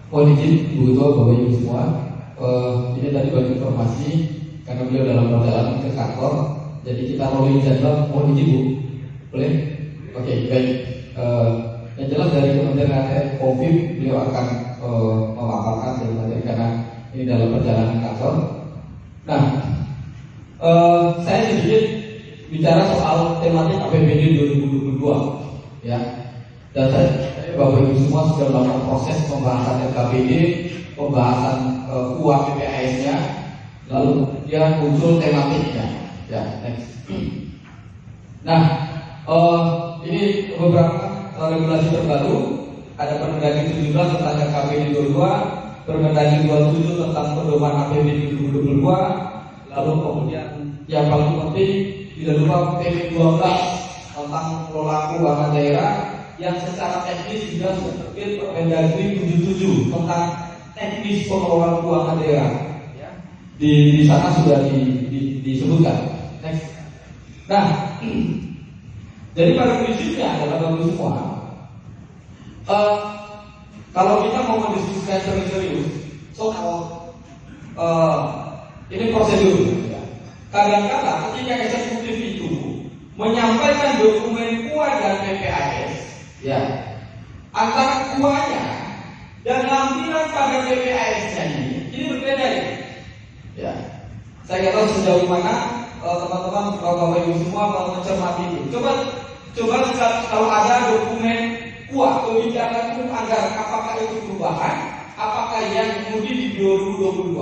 Mohon izin Bu Ketua, Bapak Ibu semua, ini tadi banyak informasi karena beliau dalam perjalanan ke kantor, jadi kita rolling jadwal. Mohon izin Bu, boleh? Oke, baik. Yang jelas dari Kementerian Kominfo beliau akan memaparkan dari materi karena ini dalam perjalanan kantor. Nah, saya sedikit bicara soal tematik APBD 2022, ya. Dan Bapak Ibu semua sudah melakukan proses pembahasan RKPD, pembahasan UA PPAS-nya, lalu kemudian muncul tematiknya. Ya, next. Nah, ini beberapa regulasi terbaru. Ada Permendagri 17 tentang RKPD 22, Permendagri 27 tentang pedoman APBD 2022, lalu kemudian yang paling penting tidak lupa PP 12 tentang pengelolaan keuangan daerah yang secara teknis juga sudah terbit Permendagri 77 tentang teknis pengelolaan keuangan daerah. Ya. Di sana sudah disebutkan. Next. Nah, jadi pada prinsipnya adalah Bapak Ibu semua, kalau kita mau mendiskusikan serius soal ini prosedur, ya. Kadang-kadang ketika eksekutif itu menyampaikan dokumen KUA dan PPAS, ya, antara KUA-nya dan lampiran pada PPAS-nya ini berbeda, ya. Saya nggak tahu sejauh mana teman-teman Bapak Ibu semua mau mencermati itu. Coba kalau ada dokumen KUA, kebijakan umum anggaran, apakah itu perubahan, apakah yang kemudian di 2022?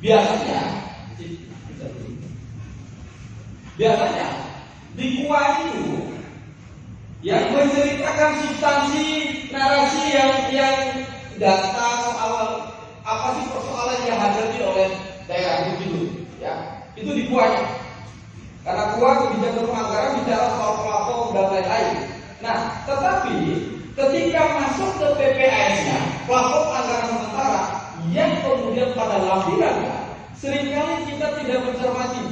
Biasanya di KUA itu yang menceritakan substansi narasi yang data soal apa sih persoalan yang hadapi oleh daerah itu, ya, itu di KUA-nya. Karena KUA kebijakan anggaran bicara soal platform dan lain-lain. Nah, tetapi ketika masuk ke PPAS-nya, platform anggaran sementara, yang kemudian pada lampirannya, seringkali kita tidak mencermati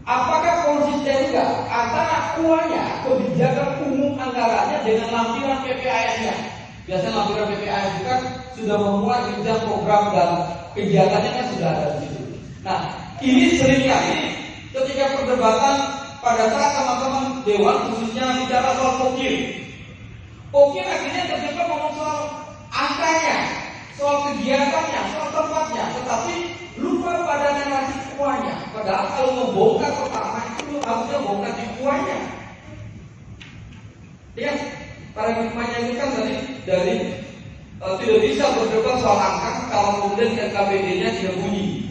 apakah konsisten enggak antara KUA-nya, kebijakan umum anggarannya, dengan lampiran PPAS-nya. Biasanya lampiran PPAS itu kan sudah memuat jenjang program dan kegiatannya kan sudah ada di situ. Nah, ini seringkali ketika perdebatan pada saat teman-teman dewan khususnya bicara soal pokir akhirnya terjebak ngomong soal angkanya, soal kegiatannya, soal tempatnya, tetapi lupa pada narasi KUA-nya. Padahal kalau membongkar pertama itu harusnya bongkar di KUA-nya. Ya, paradigmanya ini kan dari tidak bisa berdebat soal angka kalau kemudian RKPD-nya tidak bunyi.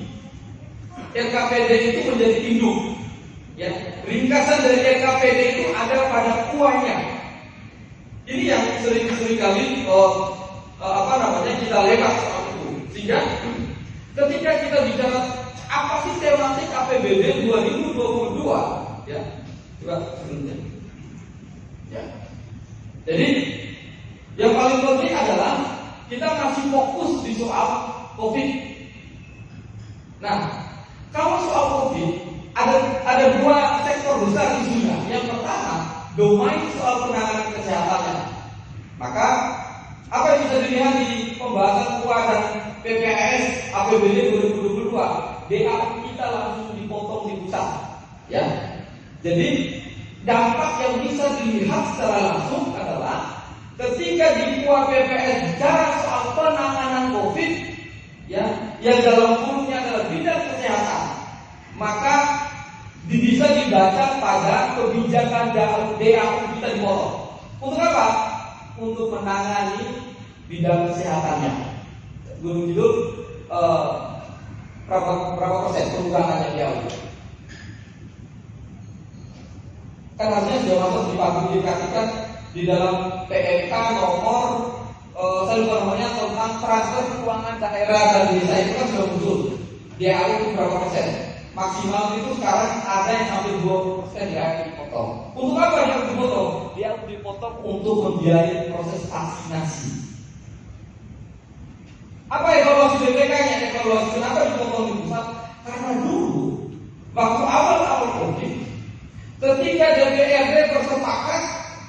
RKPD itu menjadi induk. Ya, ringkasan dari RKPD itu ada pada KUA-nya. Ini yang sering kali kita lewat soal itu. Sehingga ketika kita bicara apa sih tematik APBD 2022, ya, coba sebentar. Ya. Jadi yang paling penting adalah kita masih fokus di soal COVID. Nah, kalau soal COVID ada dua sektor besar isunya. Yang pertama, domain soal penanganan kesehatannya. Maka apa yang bisa dilihat di pembahasan KUA dan PPAS APBD 2022, DAU kita langsung dipotong di pusat, ya. Jadi dampak yang bisa dilihat secara langsung adalah ketika di KUA PPAS bicara soal penanganan COVID, ya, yang dalam kurungnya adalah bidang kesehatan, maka bisa dibaca pada kebijakan DAU kita dipotong. Untuk apa? Untuk menangani bidang kesehatannya. Judul berapa persen pengurangannya DAU? Kan harusnya sudah masuk dipublikasikan di dalam PMK nomor saya lupa namanya, tentang transfer keuangan daerah dan desa. Itu kan sudah muncul. DAU itu berapa persen? Maksimal itu sekarang ada yang sampai 20% DAU dipotong. Untuk apa yang dipotong? DAU dipotong untuk membiayai proses vaksinasi. Apa evaluasi BPK-nya? Evaluasi kenapa dipotong di pusat? Karena dulu waktu awal-awal COVID, ketika DPRD bersepakat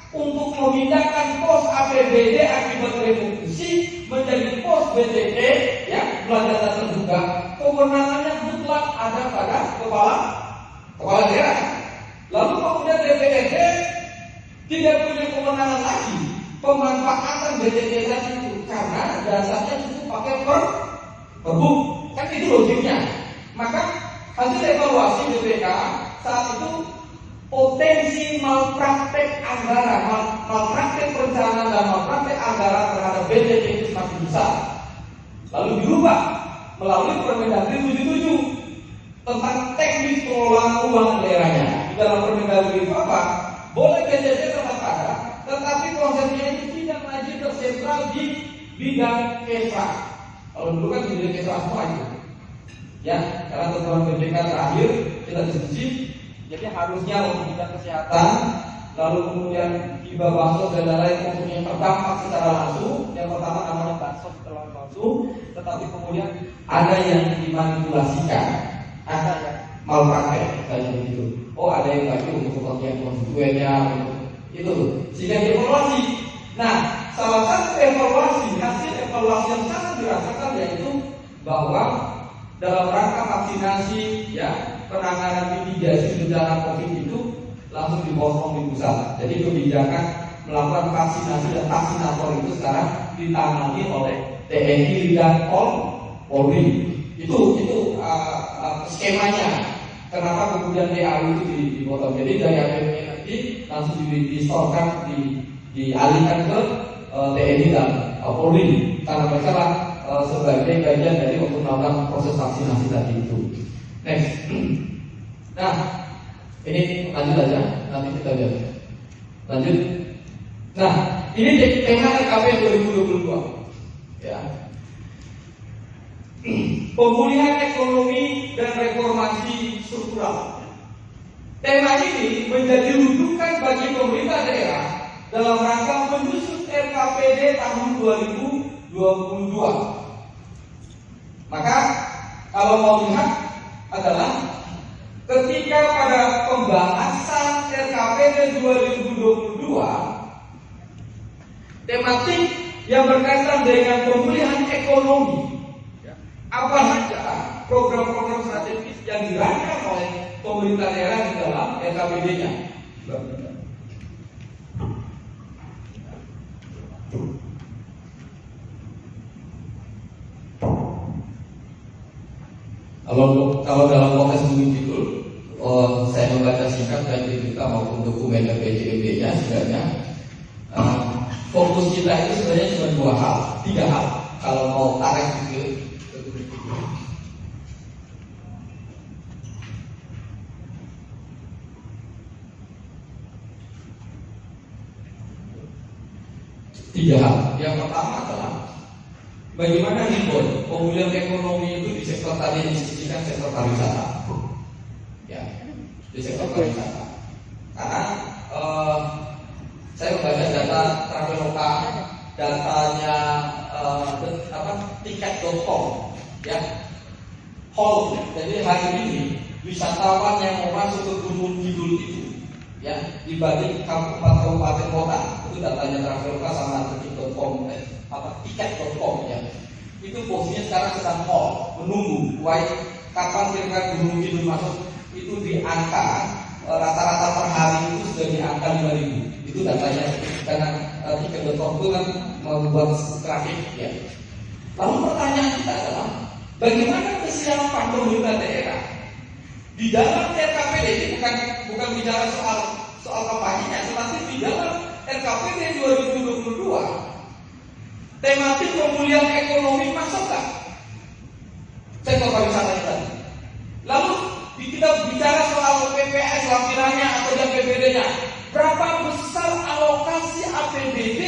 untuk memindahkan pos APBD akibat revolusi menjadi pos BTP, ya, belanja tak terduga. Kewenangannya mutlak ada pada kepala daerah. Lalu kemudian DPRD tidak punya kewenangan lagi pemanfaatan BTP tadi itu karena dasarnya cukup pakai pergub, kan itu logiknya. Maka hasil evaluasi BPK saat itu potensi malpraktek anggaran, malpraktek perencanaan dan malpraktek anggaran terhadap BTP itu semakin besar. Lalu dirubah melalui Permendagri 77 tentang teknis pengelolaan keuangan daerahnya. Di dalam Permendagri itu apa? Boleh BTP tetap ada, tetapi konsepnya itu tidak lagi tersentral di bidang kesra. Kalau dulu kan di bidang kesra semua itu, ya, karena temuan BPK terakhir kita diskusi. Jadi harusnya untuk bidang kesehatan, lalu kemudian hibah bansos dan lain-lain untuk yang terdampak secara langsung. Yang pertama namanya bansos secara langsung, tetapi kemudian ada yang dimanipulasikan, ada yang malpraktek, misalnya begitu. Oh, ada yang lagi untuk kepentingan konstituennya, itu sehingga dievaluasi. Nah, salah satu evaluasi, hasil evaluasi yang sangat dirasakan yaitu bahwa dalam rangka vaksinasi, ya, penanganan mitigasi bencana COVID itu langsung dipotong di pusat. Jadi kebijakan melakukan vaksinasi dan vaksinator itu sekarang ditangani oleh TNI dan Polri. Itu skemanya. Kenapa kemudian DAU itu dipotong? Jadi dari APBN nanti langsung distorkan, dialihkan ke TNI dan Polri karena mereka lah sebagai bagian dari untuk melakukan proses vaksinasi tadi itu. Next. Nah, ini lanjut aja, nanti kita lihat. Lanjut. Nah, ini tema RKP 2022. Ya. Pemulihan ekonomi dan reformasi struktural. Tema ini menjadi rujukan bagi pemerintah daerah dalam rangka menyusun RKPD tahun 2022. Maka kalau mau lihat adalah ketika pada pembahasan RKPD 2022, tematik yang berkaitan dengan pemulihan ekonomi, apa saja program-program strategis yang dirancang oleh pemerintah daerah di dalam RKPD-nya. Kalau dalam konteks judul, saya membaca singkat dari berita maupun dokumen RPJMD-nya sebenarnya fokus kita itu sebenarnya cuma tiga hal. Kalau mau tarik ke tiga hal. Yang pertama adalah bagaimana rebound pemulihan ekonomi itu di sektor tadi diskusikan sektor pariwisata, ya, di sektor pariwisata. Karena saya membaca data Traveloka, datanya tiket.com, ya, hold. Jadi hari ini wisatawan yang mau masuk ke Gunung Kidul itu, ya, dibanding kabupaten kota, itu datanya Traveloka sama tiket.com, tiket.com, ya, itu posisinya sekarang sedang hold, menunggu kapan kira-kira Gunung Kidul masuk. Itu di angka rata-rata per hari itu sudah di angka 5.000. Itu datanya, karena tiket.com itu kan membuat grafik, ya. Lalu pertanyaan kita adalah bagaimana kesiapan pemerintah daerah di dalam RKPD ini, bukan bicara soal kampanyenya, tetapi di dalam RKPD 2022 tematik pemulihan ekonomi masuk nggak sektor pariwisata kita? Lalu kita bicara soal PPS lampirannya atau yang PPD-nya, berapa besar alokasi APBD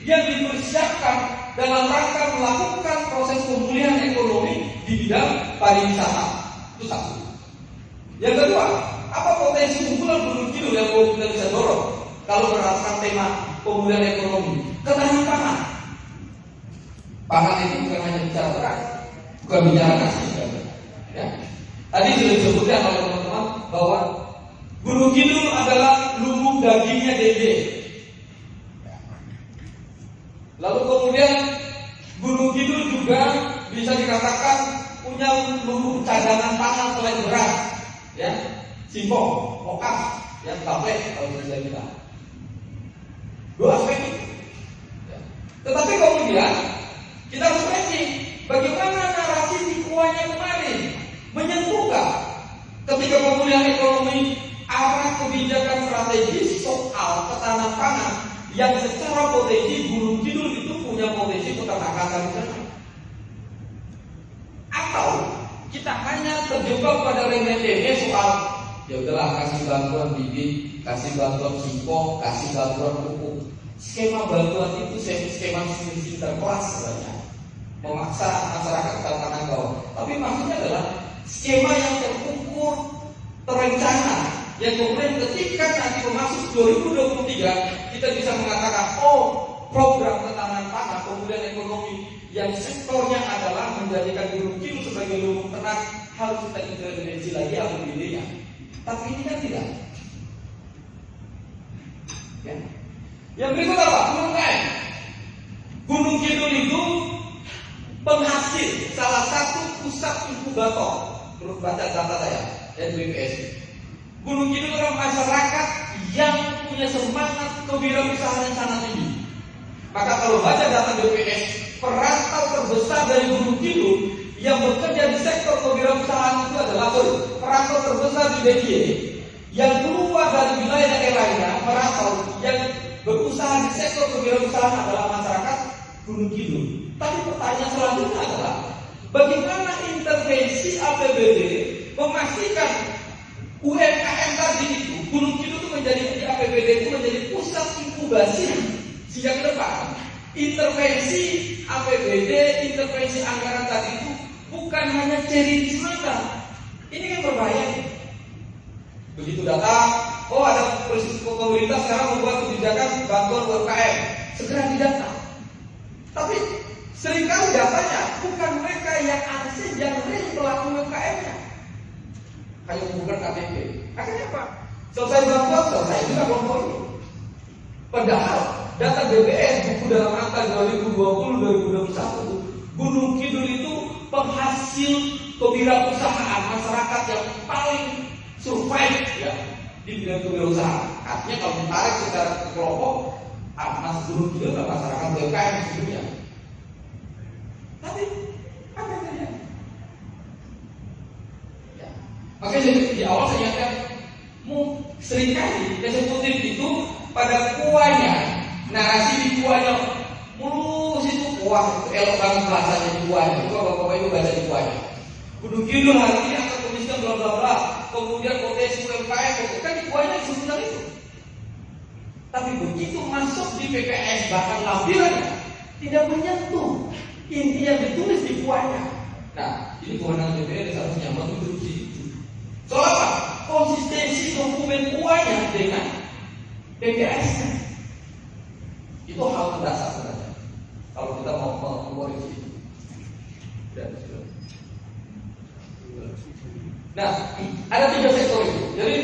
yang dipersiapkan dalam rangka melakukan proses pemulihan ekonomi di bidang pariwisata? Itu satu. Yang kedua, apa potensi unggulan Gunung Kidul yang kita bisa dorong kalau berdasarkan tema pemulihan ekonomi? Ketahanan pangan. Pangan itu bukan hanya bicara beras, bukan bicara nasi, ya. Tadi sudah disebutkan oleh teman-teman bahwa Gunung Kidul adalah lumbung dagingnya DG. Lalu kemudian Gunung Kidul juga bisa dikatakan punya lumbung cadangan pangan selain beras, ya, singkong, okas, yang tablet kalau sudah kita. Dua aspek itu. Ya. Tetapi kemudian kita harus ranking bagaimana narasi di kuahnya kemarin menyentuhkan ketika pemulihan ekonomi, arah kebijakan strategis soal ketahanan pangan yang secara potensi Gunung Kidul itu punya potensi peternakan tradisional. Atau kita hanya terjebak pada remeh-temeh soal ya udahlah kasih bantuan bibit, kasih bantuan singkong, kasih bantuan pupuk. Skema bantuan itu skema sinterklas sebenarnya, memaksa masyarakat ke tangan bawah. Tapi maksudnya adalah skema yang terukur, terencana, yang kemudian ketika nanti memasuki 2023 kita bisa mengatakan, oh, program ketahanan pangan, pemulihan ekonomi yang sektornya adalah menjadikan Gunung Kidul sebagai lumbung ternak harus kita intervensi lagi APBD-nya. Tapi ini kan tidak. Ya. Yang berikut apa? UMKM. Gunung Kidul itu penghasil salah satu pusat inkubator. Terus baca data saya dari BPS. Gunung Kidul adalah masyarakat yang punya semangat kewirausahaan yang sangat tinggi. Maka kalau baca data BPS, perantau terbesar dari Gunung Kidul yang bekerja di sektor kewirausahaan itu adalah perantau terbesar di DIY yang keluar dari wilayah daerahnya, perantau yang berusaha di sektor kewirausahaan adalah masyarakat Gunung Kidul. Tapi pertanyaan selanjutnya adalah bagaimana intervensi APBD memastikan UMKM tadi itu Gunung Kidul itu menjadi di APBD itu menjadi pusat inkubasi sejak ke depan. Intervensi APBD, intervensi anggaran tadi itu bukan hanya cherry semata. Ini kan berbahaya. Begitu datang, oh ada pemerintah sekarang membuat kebijakan bantuan UMKM, segera didata. Tapi seringkali datanya bukan mereka yang asli yang real pelaku UMKM-nya. Hanya bukan KTP. Akhirnya apa? Selesai bantuan, selesai juga kelompok ini. Padahal data BPS buku dalam angka 2020-2021, Gunung Kidul itu penghasil kewirausahaan masyarakat yang paling survive ya di bidang kewirausahaan. Artinya kalau ditarik secara kelompok, Mas Gunung Kidul adalah masyarakat UMKM sebelumnya. Tapi apa yang terjadi? Ya. Makanya di awal saya ingatkan, seringkali eksekutif itu pada kuahnya, narasi di kuahnya mulus itu kuah, itu elok banget bahasanya di kuahnya. Itu bapak-bapak itu baca di kuahnya. Gunung Kidul hari ini akan kemiskinan bla bla bla, kemudian potensi UMKM, kan di kuahnya disebutkan itu. Tapi begitu masuk di PPS bahkan lampirannya tidak menyentuh inti yang ditulis di kuahnya. Nah, ini kewenangan DPR seharusnya menginstruksi itu. Soal apa? Konsistensi dokumen kuahnya dengan PPS-nya. Itu hal mendasar sebenarnya. Kalau kita mau mengoreksi itu. Nah, ada 3 sektor itu. Jadi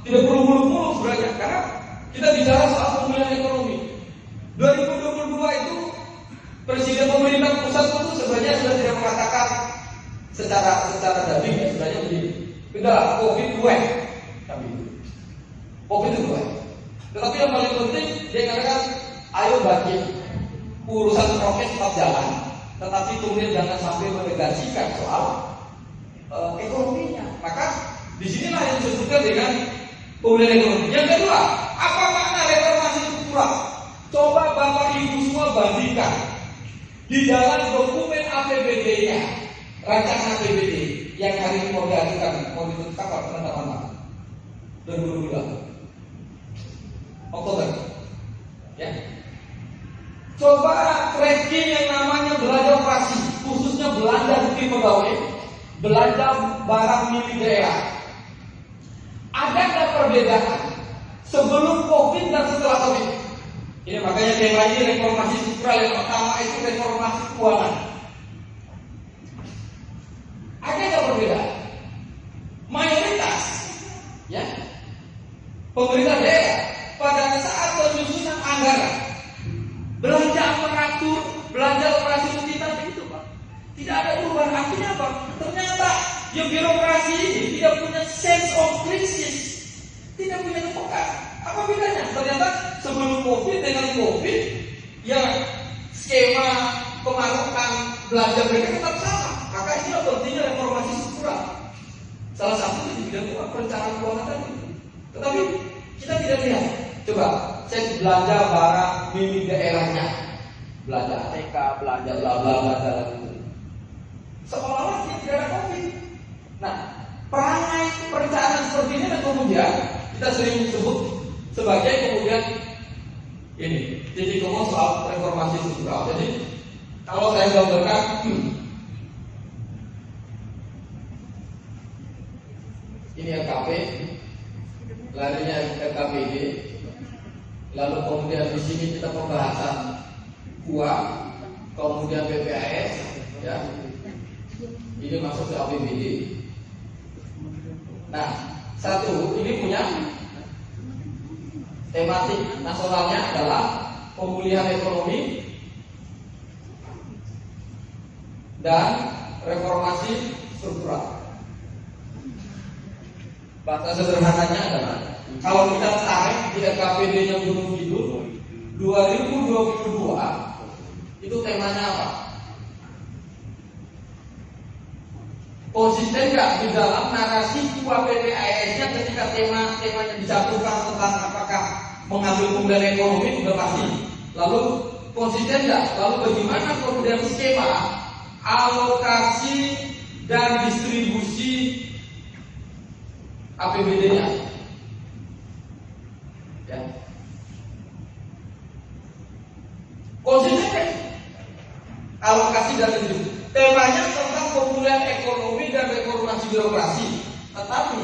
tidak perlu muluk-muluk sebenarnya, karena kita bicara soal pemulihan ekonomi. 2022 itu Presiden pemerintah pusat itu sebenarnya sudah tidak mengatakan secara daring ya, sebenarnya begini. Udah COVID gue, tapi COVID itu gue. Tetapi yang paling penting dia katakan, ayo bangkit, urusan prokes tetap jalan, tetapi kemudian jangan sampai menegasikan soal ekonominya. Maka disinilah yang disebutkan dengan pemulihan ekonomi. Yang kedua, apa makna reformasi struktural? Coba Bapak Ibu semua bandingkan di dalam dokumen APBD-nya, rancangan APBD yang hari ini mau diajukan, mau ditetapkan penetapan 2022 Oktober. Ya. Coba tracking yang namanya belanja operasi, khususnya belanja bukti pegawai, belanja barang milik daerah. Ada nggak perbedaan sebelum COVID dan setelah COVID? Ini makanya temanya reformasi struktural yang pertama itu reformasi keuangan. Ada nggak perbedaan? Mayoritas, ya, pemerintah daerah pada saat penyusunan anggaran yang birokrasi ini tidak punya sense of crisis, tidak punya kepekaan. Apa bedanya? Ternyata sebelum COVID dengan COVID, ya skema pemarukan belanja mereka tetap sama. Maka inilah pentingnya reformasi struktural. Salah satu di bidang perencanaan keuangan tadi. Tetapi kita tidak lihat. Coba cek belanja barang milik daerahnya, belanja ATK, belanja bla bla bla gitu. Seolah-olah tidak ada COVID. Nah, perangai perencanaan seperti ini dan kemudian kita sering sebut sebagai kemudian ini titik temu soal reformasi struktural. Jadi kalau saya gambarkan ini RKP, larinya RKPD, lalu kemudian di sini kita pembahasan KUA, kemudian PPAS, ya, ini masuk ke APBD. Nah, satu ini punya tematik nasionalnya adalah pemulihan ekonomi dan reformasi struktural. Bahasa sederhananya adalah kalau kita tarik di RKPD-nya Gunung Kidul 2022 itu temanya apa? Konsisten nggak di dalam narasi PPAS-nya ketika temanya dijatuhkan tentang apakah mengambil pemulihan ekonomi sudah pasti. Lalu konsisten nggak? Lalu bagaimana kemudian skema alokasi dan distribusi APBD-nya? Ya. Konsisten kan? Alokasi dan distribusi. Temanya tentang pemulihan ekonomi dan reformasi birokrasi. Tetapi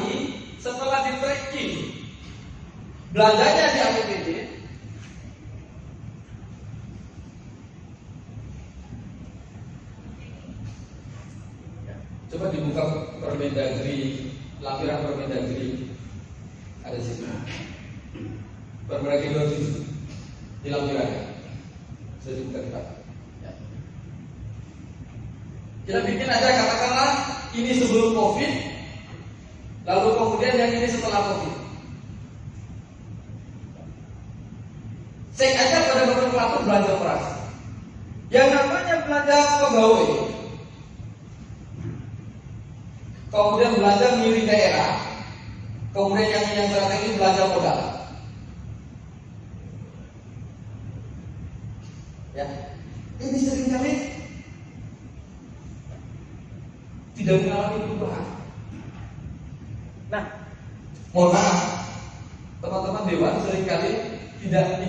setelah di tracking belanjanya di APBD, coba dibuka Permendagri, lampiran Permendagri ada di situ. Permendagri 27 di lampiran. Saya buka kita. Kita bikin aja katakanlah ini sebelum COVID, lalu kemudian yang ini setelah COVID. Cek aja pada nomenklatur belanja operasi. Yang namanya belanja pegawai, kemudian belanja milik daerah, kemudian yang strategi belanja modal. Ya, ini seringkali tidak mengalami perubahan. Nah, mohon maaf, teman-teman dewan seringkali tidak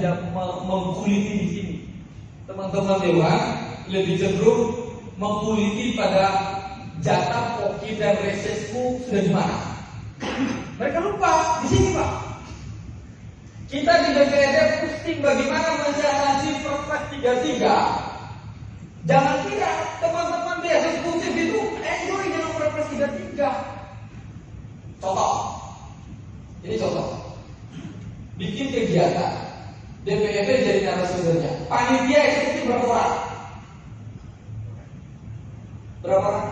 mengkuliti di sini. Teman-teman dewan lebih cenderung mengkuliti pada jatah poki dan resesku sudah di mana. Mereka lupa di sini, Pak. Kita di DPRD pusing bagaimana mensiasati Perpres 33. Jangan kira teman-teman di eksekutif itu enjoy dengan Perpres 33. Contoh, ini contoh. Bikin kegiatan, DPRD jadi narasumbernya. Panitia eksekutif berapa orang? Berapa orang?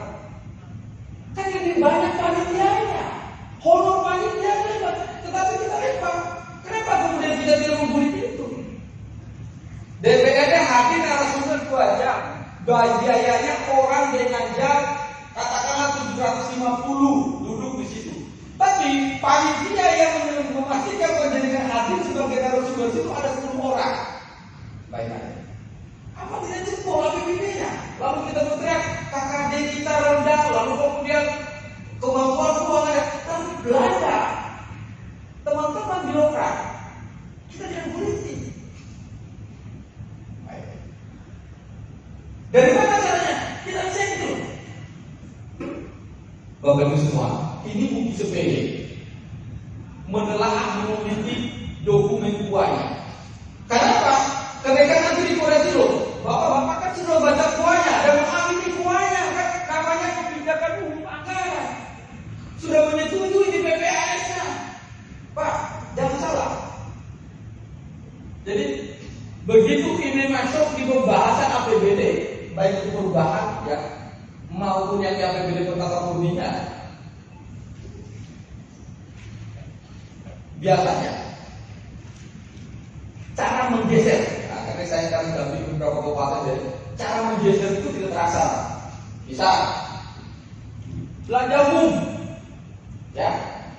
Kan lebih banyak panitianya, honor panitianya, tetapi kita lupa. Kenapa kemudian kita tidak membuat itu? DPRD hadir narasumber 2 jam, biayanya orang dengan jam katakanlah 750 duduk di situ. Tapi panitia yang memastikan penjaringan hadir sebagai narasumber itu ada 10 orang. Baiklah. Apa tidak cukup APBD-nya? Lalu kita berteriak KKD kita rendah, lalu kemudian kemampuan keuangan, tapi belanja. Teman-teman birokrat, kita tidak politik. Dari mana caranya? Kita cek dulu. Bapak Ibu semua, ini bukti sepele. Menelaah meneliti dokumen kuahnya. Kenapa? Ketika nanti dikoreksi loh. Bapak-bapak kan sudah baca kuahnya dan mengamini kuahnya kan namanya kebijakan umum anggaran. Sudah menyetujui di PPAS-nya. Pak, jangan salah. Jadi begitu ini masuk di pembahasan APBD, baik itu perubahan ya maupun yang di APBD pertama murninya, biasanya cara menggeser. Nah, karena saya akan dampingi beberapa kabupaten jadi cara menggeser itu tidak terasa. Bisa belanja umum, ya,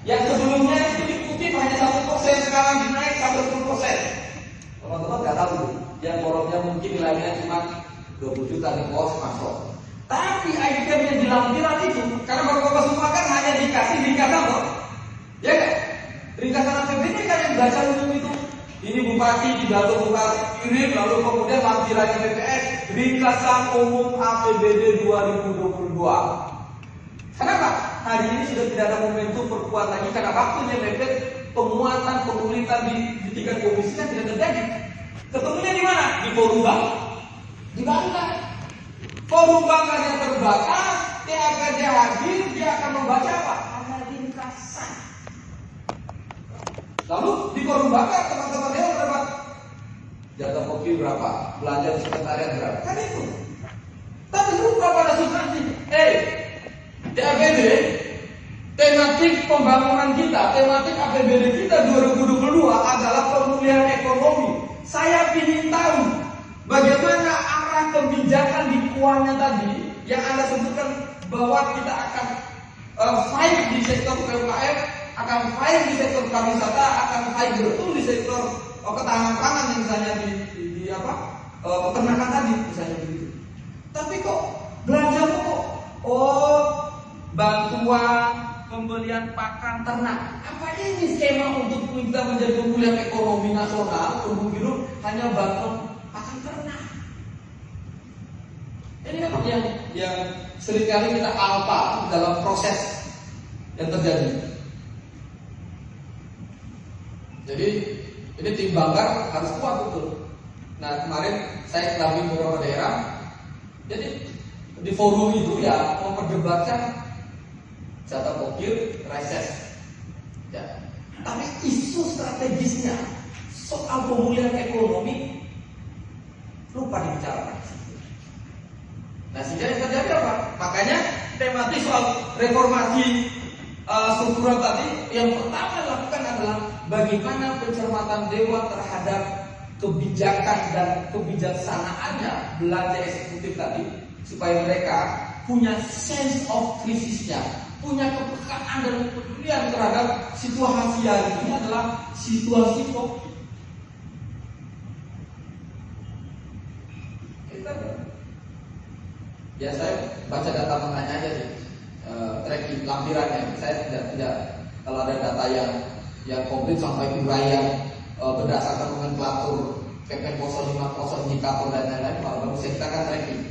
yang sebelumnya itu dikutip hanya 1%, sekarang dinaik sampai 10%. Teman-teman nggak tahu tuh, yang borongnya mungkin nilainya cuma 20 juta di pos masuk. Tapi item yang di lampiran itu, karena bapak-bapak semua kan hanya dikasih ringkasan loh, ya kan? Ringkasan APBD kan yang baca umum itu. Ini bupati, pidato bupati kirim, lalu kemudian lampirannya BPS, ringkasan umum APBD 2022. Kenapa? Hari ini sudah tidak ada momentum perkuat lagi karena waktunya mepet, pemuatan, pengulitan di tingkat komisi kan tidak terjadi. Ketemunya di mana? Di forum bank, di Bangka. Forum Bangka yang terbatas, dia hadir, dia akan membaca apa? Ada ringkasan. Lalu di forum Bangka teman-teman dia berapa? Jatah kopi berapa? Belanja di sekretariat berapa? Kan itu. Tapi lupa pada substansi. TAPBD, tematik pembangunan kita, tematik APBD kita 2022 adalah pemulihan ekonomi. Saya ingin tahu bagaimana arah kebijakan di keuangan tadi yang Anda sebutkan bahwa kita akan fight di sektor UMKM, akan fight di sektor pariwisata, akan fight betul di sektor ketahanan pangan misalnya di peternakan tadi misalnya begitu. Tapi kok belanja kok bantuan pembelian pakan ternak. Apa ini skema untuk kita menjadi pemulihan ekonomi nasional? Tumbuh hidup hanya bantuan pakan ternak. Ini kan yang seringkali kita alpa dalam proses yang terjadi. Jadi ini tim Banggar harus kuat betul. Nah kemarin saya dampingi beberapa daerah. Jadi di forum itu ya memperdebatkan jatah pokir, reses, ya. Tapi isu strategisnya soal pemulihan ekonomi lupa dibicarakan. Nah, sehingga yang terjadi apa? Makanya tematik soal reformasi struktural tadi yang pertama dilakukan adalah bagaimana pencermatan dewan terhadap kebijakan dan kebijaksanaannya belanja eksekutif tadi supaya mereka punya sense of krisisnya, punya kepekaan dan kepedulian terhadap situasi yang ini adalah situasi COVID. Ya saya baca data mengenai aja sih, tracking lampirannya. Saya tidak kalau ada data yang komplit sampai uraian berdasarkan nomenklatur PP 050 indikator dan lain-lain, baru kita akan tracking.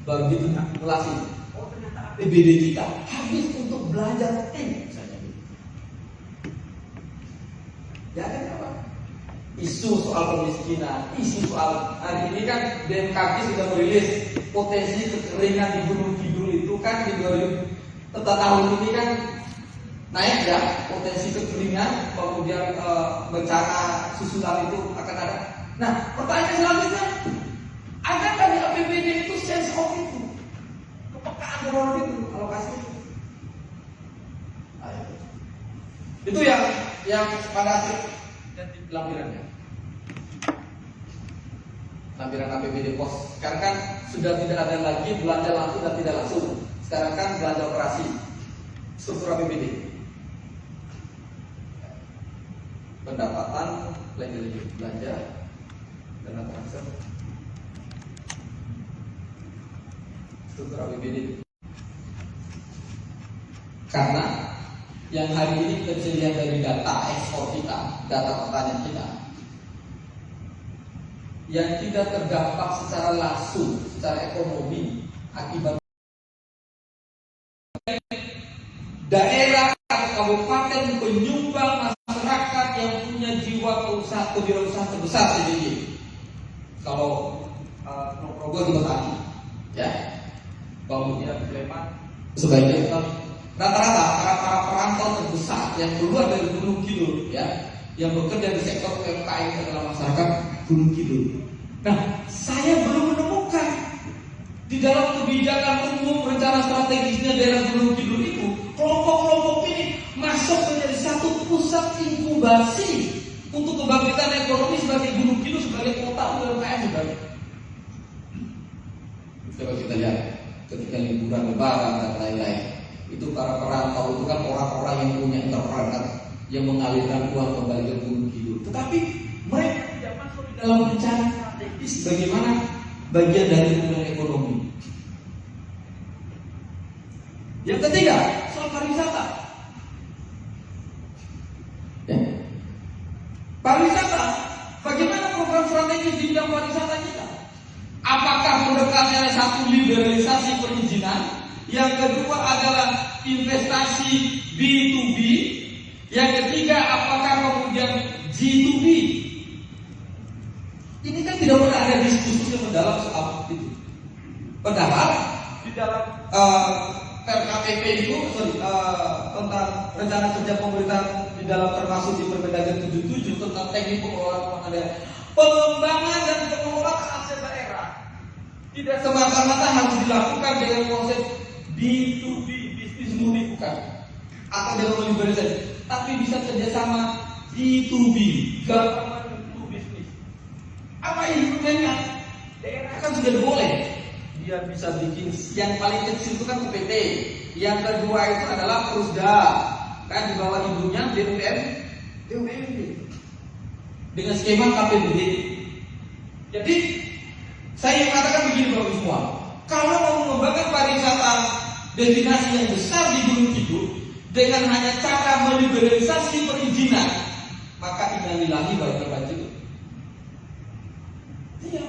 Baru gitu akumulasi. Oh ternyata APBD kita habis untuk belanja tim misalnya. Ya kan apa? Isu soal kemiskinan, isu soal hari ini kan BMKG sudah merilis potensi kekeringan di Gunung Kidul itu kan di 2000 tahun ini kan naik ya potensi kekeringan, kemudian bencana susulan itu akan ada. Nah pertanyaan selanjutnya, adakah di APBD itu sense of itu, kepekaan terhadap itu, alokasi itu? Itu yang pada akhir dan di lampirannya. Lampiran APBD pos. Sekarang kan sudah tidak ada lagi belanja langsung dan tidak langsung. Sekarang kan belanja operasi, struktur APBD. Pendapatan, belanja, dana transfer, struktur APBD. Karena yang hari ini kita bisa lihat dari data ekspor kita, data pertanian kita, yang tidak terdampak secara langsung, secara ekonomi akibat daerah atau kabupaten penyumbang masyarakat yang punya jiwa kewirausahaan terbesar CBD. Kalau Progo di Bekasi, ya, kemudian Sleman, sebaiknya rata-rata para perantau terbesar yang keluar dari Gunung Kidul, ya, yang bekerja di sektor UMKM adalah masyarakat Gunung Kidul. Nah, saya belum menemukan di dalam kebijakan umum rencana strategisnya daerah Gunung Kidul itu kelompok-kelompok ini masuk menjadi satu pusat inkubasi untuk kebangkitan ekonomi sebagai Gunung Kidul, sebagai kota UMKM sebagai. Coba kita lihat ketika liburan Lebaran dan lain-lain, itu para perantau itu kan orang-orang yang punya interpreter yang mengalirkan uang kembali ke Gunung Kidul. Tetapi mereka tidak masuk di dalam rencana strategis bagaimana bagian dari pemulihan ekonomi. Yang ketiga, soal pariwisata. Ya. Pariwisata, bagaimana program strategis di bidang pariwisata kita? Apakah pendekatannya satu liberalisasi perizinan, yang kedua adalah investasi B2B, yang ketiga apakah kemudian G2B? Ini kan tidak pernah ada diskusi yang mendalam soal itu. Padahal di dalam RKPP itu tentang rencana kerja pemerintah di dalam termasuk di Permendagri 77 tentang teknik pengelolaan daerah, pengembangan dan pengelolaan aset daerah tidak semata-mata harus dilakukan dengan konsep B2B, bisnis murni, bukan, atau dengan liberalisasi, tapi bisa kerjasama B2B, government to business. Apa instrumennya? Daerah kan sudah boleh. Dia bisa bikin, yang paling kecil itu kan UPT, yang kedua itu adalah Prusda, kan di bawah ibunya BUMD dengan skema KPBD. Jadi saya mengatakan begini Bapak semua, kalau mau mengembangkan pariwisata destinasi yang besar di Gunung Kidul dengan hanya cara meliberalisasi perizinan, maka innalillahi wa inna ilaihi raji'un. Iya.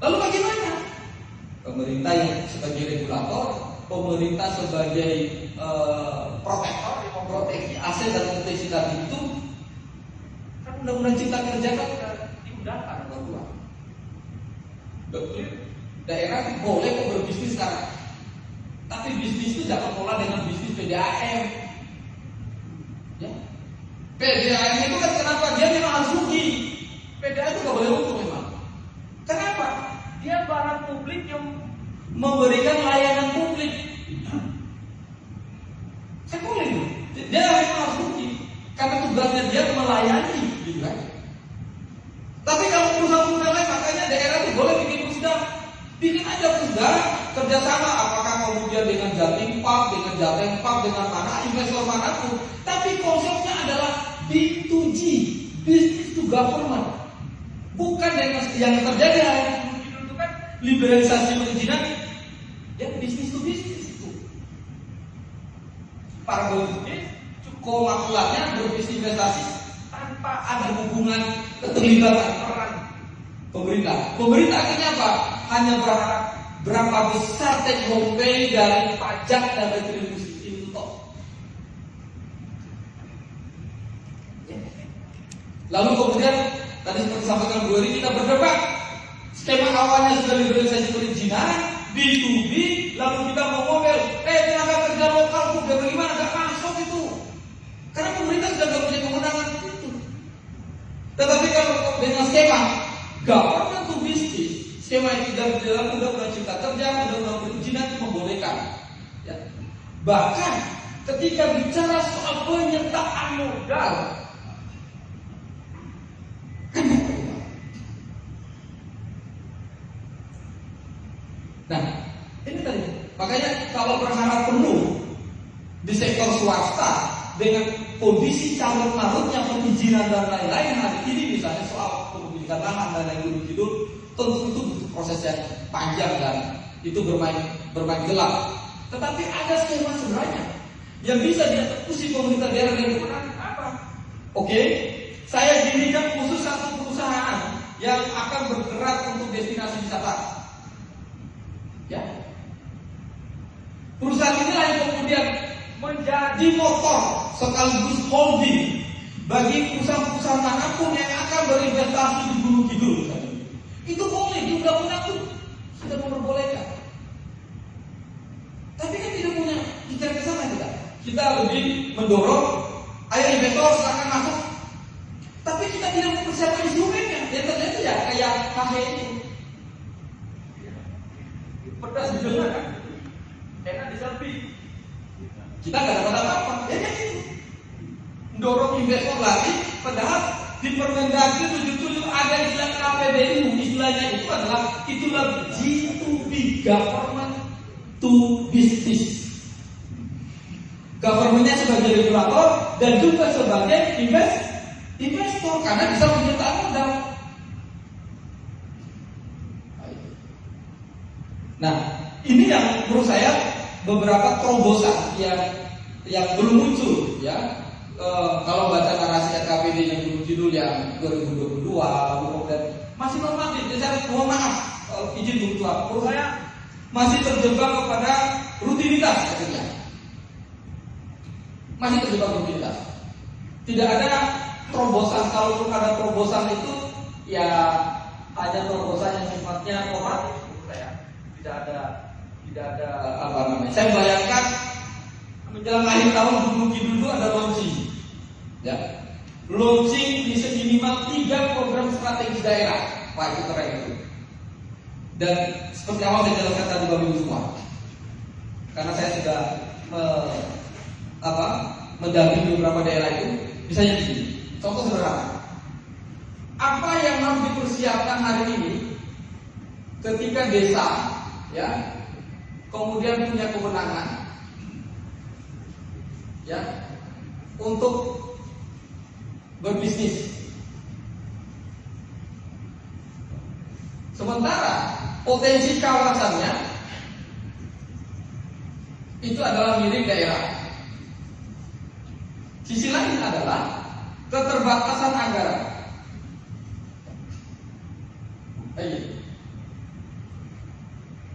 Lalu bagaimana? Pemerintah yang sebagai regulator, pemerintah sebagai protektor yang memproteksi aset dan potensi tadi itu, kan undang-undang cipta kerja kan diundangkan bahwa betul daerah boleh kok berbisnis sekarang, tapi bisnis itu jangan pola dengan bisnis PDAM. Ya. PDAM itu kan kenapa dia memang harus rugi? PDAM itu nggak boleh untung memang. Kenapa? Dia barang publik yang memberikan layanan publik. Saya boleh loh. Dia memang harus rugi karena tugasnya dia melayani, gitu kan? Tapi kalau perusahaan-perusahaan lain, makanya daerah itu boleh bikin aja Pusda kerjasama, apakah kemudian dengan Jatim Park, dengan Jateng Park, dengan mana investor manapun. Tapi konsepnya adalah B2G, business to government. Bukan dengan yang terjadi hari ini itu kan liberalisasi perizinan, ya bisnis to bisnis itu. Para bisnis cukup makulatnya berbisnis investasi tanpa ada hubungan keterlibatan peran pemerintah. Pemerintah akhirnya apa? Hanya berharap berapa besar take home pay dari pajak dan retribusi itu toh. Lalu kemudian tadi seperti sampaikan Bu Eri, kita berdebat skema awalnya sudah liberalisasi perizinan B2B, lalu kita mau ngomel, tenaga kerja lokal tuh bagaimana nggak masuk itu, karena pemerintah sudah nggak punya kewenangan itu. Tetapi kalau dengan skema government to business, skema yang tidak di dalam undang-undang cipta kerja, undang-undang perizinan membolehkan. Ya. Bahkan ketika bicara soal penyertaan modal, nah ini tadi, makanya kalau berharap penuh di sektor swasta dengan kondisi carut marutnya perizinan dan lain-lain hari ini, misalnya soal kepemilikan lahan dan lain-lain gitu, tentu itu butuh proses yang panjang dan itu bermain gelap. Tetapi ada skema sebenarnya yang bisa dieksekusi pemerintah daerah dan kewenangan apa? Oke, saya dirikan khusus satu perusahaan yang akan bergerak untuk destinasi wisata. Ya, perusahaan inilah yang kemudian menjadi motor sekaligus holding bagi perusahaan-perusahaan manapun yang akan berinvestasi di Gunung Kidul. Itu boleh, di undang-undang itu sudah memperbolehkan. Tapi kan tidak punya bicara ke sana kita. Kita lebih mendorong ayo investor silakan masuk. Tapi kita tidak mempersiapkan instrumennya. Yang terjadi ya kayak KH itu. Pedas didengar kan? Enak di selfie. Kita nggak dapat apa-apa. Ya kan itu. Dorong investor lagi, padahal di Permendagri 77 ada istilah KPBU, istilahnya itu itulah G2B, government to business. Governmentnya sebagai regulator dan juga sebagai investor karena bisa menyertakan modal. Nah, ini yang menurut saya beberapa terobosan yang belum muncul ya. Kalau baca narasi RKPD yang judul yang 2022 dan masih normatif, saya mohon maaf izin untuk menurut saya masih terjebak kepada rutinitas akhirnya. Masih terjebak rutinitas. Tidak ada terobosan, kalaupun ada terobosan itu ya hanya terobosan yang sifatnya normatif. Tidak ada apa namanya. Saya bayangkan menjelang akhir tahun dulu ada launching. Ya. Launching bisa minimal 3 program strategis daerah. Pak, itu keren itu. Dan seperti awal saya jelaskan tadi Bapak Ibu semua. Karena saya sudah mendampingi beberapa daerah itu, misalnya di sini. Contoh sederhana. Apa yang harus dipersiapkan hari ini ketika desa ya kemudian punya kewenangan ya untuk berbisnis, sementara potensi kawasannya itu adalah milik daerah. Sisi lain adalah keterbatasan anggaran.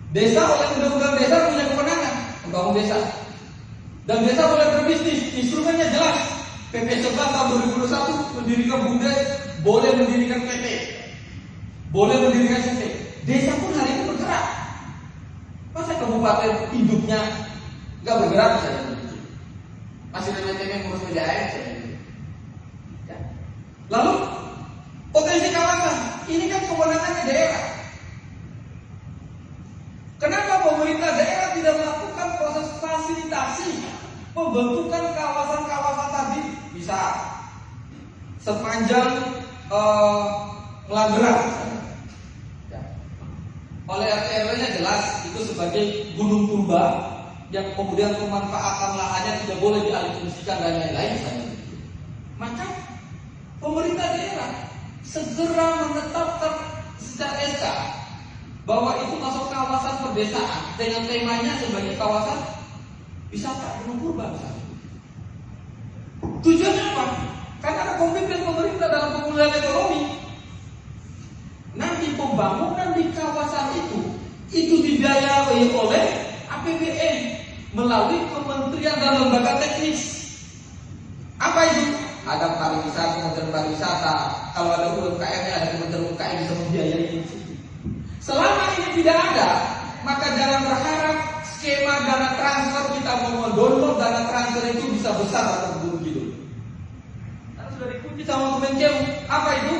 Desa oleh undang-undang desa punya kewenangan membangun desa, dan desa boleh berbisnis. Instrumennya jelas. PP 11 tahun 2021 mendirikan BUMDes, boleh mendirikan PT, boleh mendirikan CT. Desa pun hari ini bergerak. Masa kabupaten induknya nggak bergerak misalnya? Masih remeh-temeh ngurus PDAM misalnya. Ya. Lalu potensi kawasan ini kan kewenangannya daerah. Kenapa pemerintah daerah tidak melakukan proses fasilitasi pembentukan kawasan-kawasan tadi? Bisa sepanjang Melanggeran ya. Oleh RT RW-nya jelas itu sebagai gunung purba yang kemudian pemanfaatan lahannya tidak boleh dialihfungsikan dan lain-lain misalnya. Maka pemerintah daerah segera menetapkan secara SK bahwa itu masuk kawasan pedesaan dengan temanya sebagai kawasan wisata gunung purba misalnya. Tujuannya apa? Karena ada komitmen pemerintah dalam pemulihan ekonomi. Nanti pembangunan di kawasan itu dibiayai oleh APBN melalui kementerian dan lembaga teknis. Apa itu? Ada pariwisata, kementerian pariwisata. Kalau ada UMKM-nya, ada kementerian UMKM bisa membiayai itu. Selama ini tidak ada, maka jangan berharap skema dana transfer kita mau mendownload dana transfer itu bisa besar atau buruk gitu. Karena sudah dikunci sama Kemenkeu. Apa itu?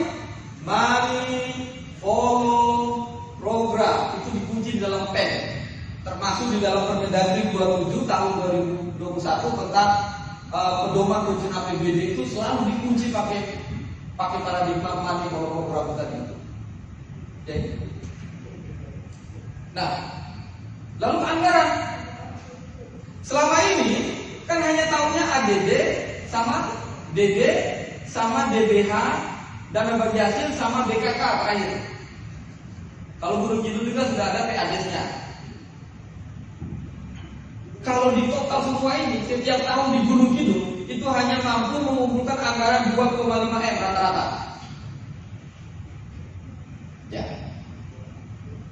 Money follow program itu dikunci di dalam PEN, termasuk di dalam Permendagri 27 tahun 2021 tentang pedoman penyusunan APBD itu selalu dikunci pakai paradigma money follow program tadi itu. Oke. Nah, lalu anggaran. Selama ini kan hanya tahunya ADD sama DD sama DBH, dana bagi hasil sama BKK terakhir. Kalau Gunung Kidul juga sudah ada PADES-nya. Kalau di total semua ini setiap tahun di Gunung Kidul itu hanya mampu mengumpulkan anggaran 2,5 M rata-rata. Ya.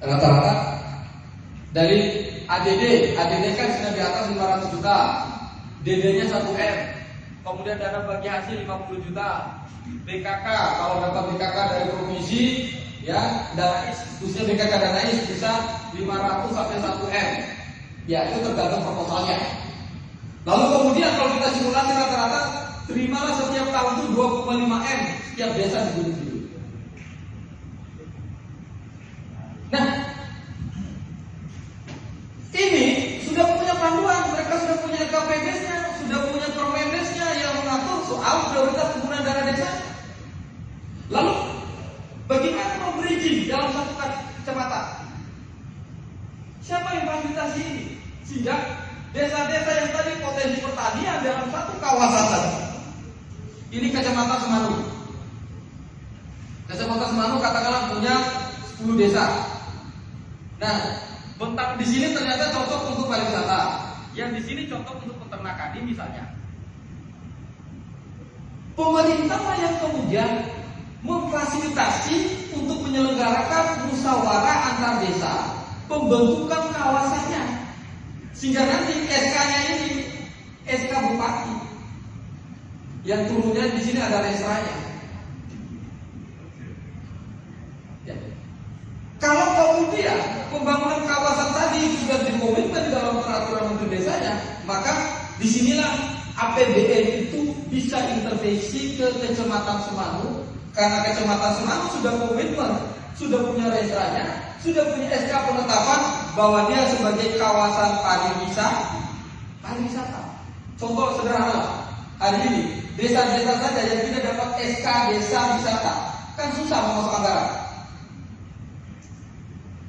Rata-rata dari ADD kan sudah di atas 500 juta, DD-nya 1 M, kemudian dana bagi hasil 50 juta, BKK kalau dapat BKK dari provinsi, ya dana khususnya BKK dana bisa 500 sampai 1 M, ya itu tergantung proposalnya. Lalu kemudian kalau kita simulasi rata-rata, terimalah setiap tahun itu 2,5 M setiap desa di Gunung Kidul. Nah, ini sudah punya panduan, mereka sudah punya KPBS-nya. prioritas penggunaan dana desa. Lalu bagaimana memberi izin dalam satu kecamatan? Siapa yang fasilitasi ini? Sehingga desa-desa yang tadi potensi pertanian dalam satu kawasan tadi. Ini Kecamatan Semanu. Kecamatan Semanu katakanlah punya 10 desa. Nah, bentang di sini ternyata cocok untuk pariwisata. Yang di sini cocok untuk peternakan ini misalnya. Pemerintah yang kemudian memfasilitasi untuk menyelenggarakan musyawarah antar desa, pembentukan kawasannya, sehingga nanti SK-nya ini SK Bupati, yang turunnya di sini ada resranya. Ya. Kalau kemudian pembangunan kawasan tadi sudah dikomitmen dalam peraturan menteri desanya, maka disinilah APBN itu bisa intervensi ke Kecamatan Semanu, karena Kecamatan Semanu sudah komitmen, sudah punya resranya, sudah punya SK penetapan bahwa dia sebagai kawasan pariwisata. Contoh sederhana, hari ini desa-desa saja yang tidak dapat SK desa wisata kan susah masuk anggaran.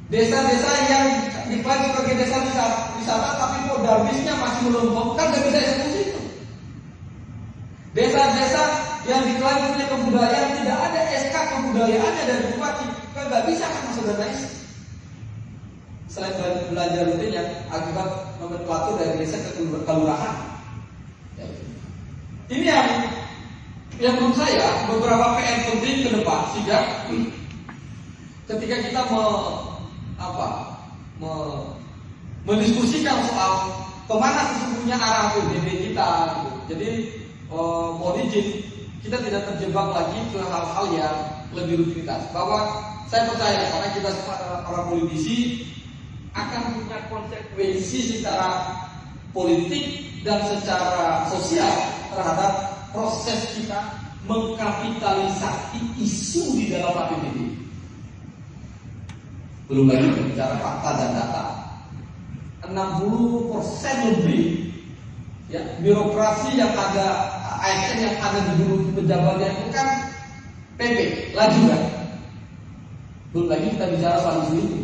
Desa-desa yang diklaim sebagai desa wisata tapi modal bisnya masih melempem kan nggak bisa eksekusi itu. Desa-desa yang diklaim punya kebudayaan tidak ada SK kebudayaannya dari bupati kan nggak bisa kan masuk dana isi. Selain belajar rutin yang akibat nomenklatur dari desa ke kelurahan. Ini yang menurut saya beberapa PR penting ke depan, sehingga ketika kita mendiskusikan soal kemana sesungguhnya arah APBD kita, gitu. Jadi mohon izin kita tidak terjebak lagi ke hal-hal yang lebih rutinitas. Bahwa saya percaya karena kita semua adalah para politisi akan punya konsekuensi secara politik dan secara sosial terhadap proses kita mengkapitalisasi isu di dalam APBD. Belum lagi berbicara fakta dan data. 60% lebih ya, birokrasi yang ada, ASN yang ada di dulu pejabatnya itu kan PP, laju kan. Belum lagi kita bicara soal isu itu.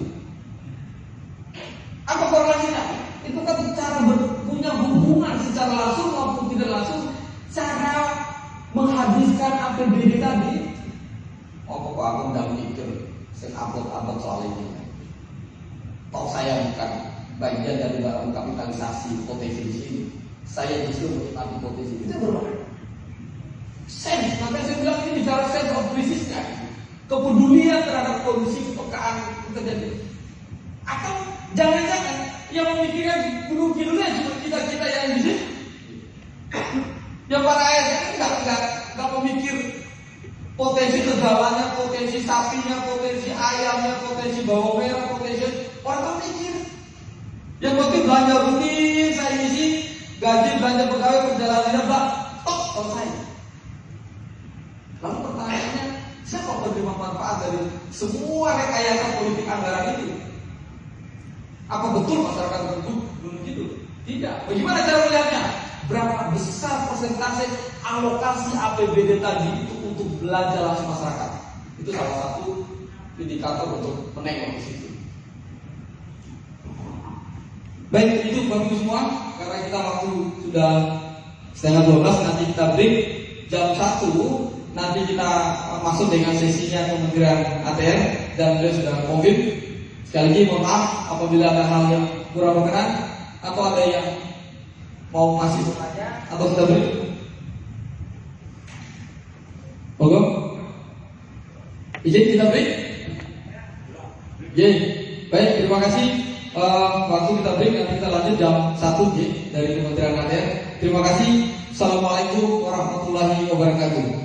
Apa korelasinya? Itu kan cara punya hubungan secara langsung maupun tidak langsung, cara menghabiskan APBD tadi. Oh, kok aku udah mikir abot-abot soal ini. Toh saya bukan bagian dari dalam kapitalisasi potensi di sini. Saya justru menikmati potensi itu berbeda. Sense, makanya saya bilang ini bicara sense of krisisnya, kepedulian terhadap kondisi kepekaan terjadi. Atau jangan-jangan yang memikirkan gunung-gunungnya seperti kita yang di sini, yang para ASN nggak memikir potensi tegalannya, potensi sapinya, potensi ayamnya, potensi bawang merah, potensi orang mikir. Yang penting belanja rutin saya isi, gaji belanja pegawai perjalanan Mbak, stop selesai. Lalu pertanyaannya, siapa penerima manfaat dari semua rekayasa politik anggaran itu? Apa betul masyarakat begitu? Tidak. Bagaimana cara melihatnya? Berapa besar persentase alokasi APBD tadi itu untuk belanja langsung masyarakat? Itu salah satu indikator untuk menengok di situ. Baik, itu bagi semua. Karena kita waktu sudah 11:30, nanti kita break jam 1. Nanti kita masuk dengan sesinya Kementerian ATR dan beliau sudah konfirm. Sekali lagi mohon maaf apabila ada hal yang kurang berkenan atau ada yang mau masih bertanya atau kita break. Oke, izin kita break. Baik, terima kasih. Waktu kita break, nanti kita lanjut jam 1 dari Kementerian ATR. Terima kasih. Assalamualaikum warahmatullahi wabarakatuh.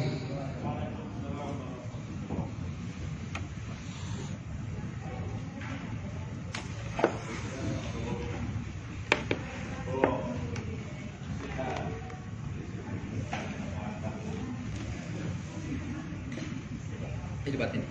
Ini batin.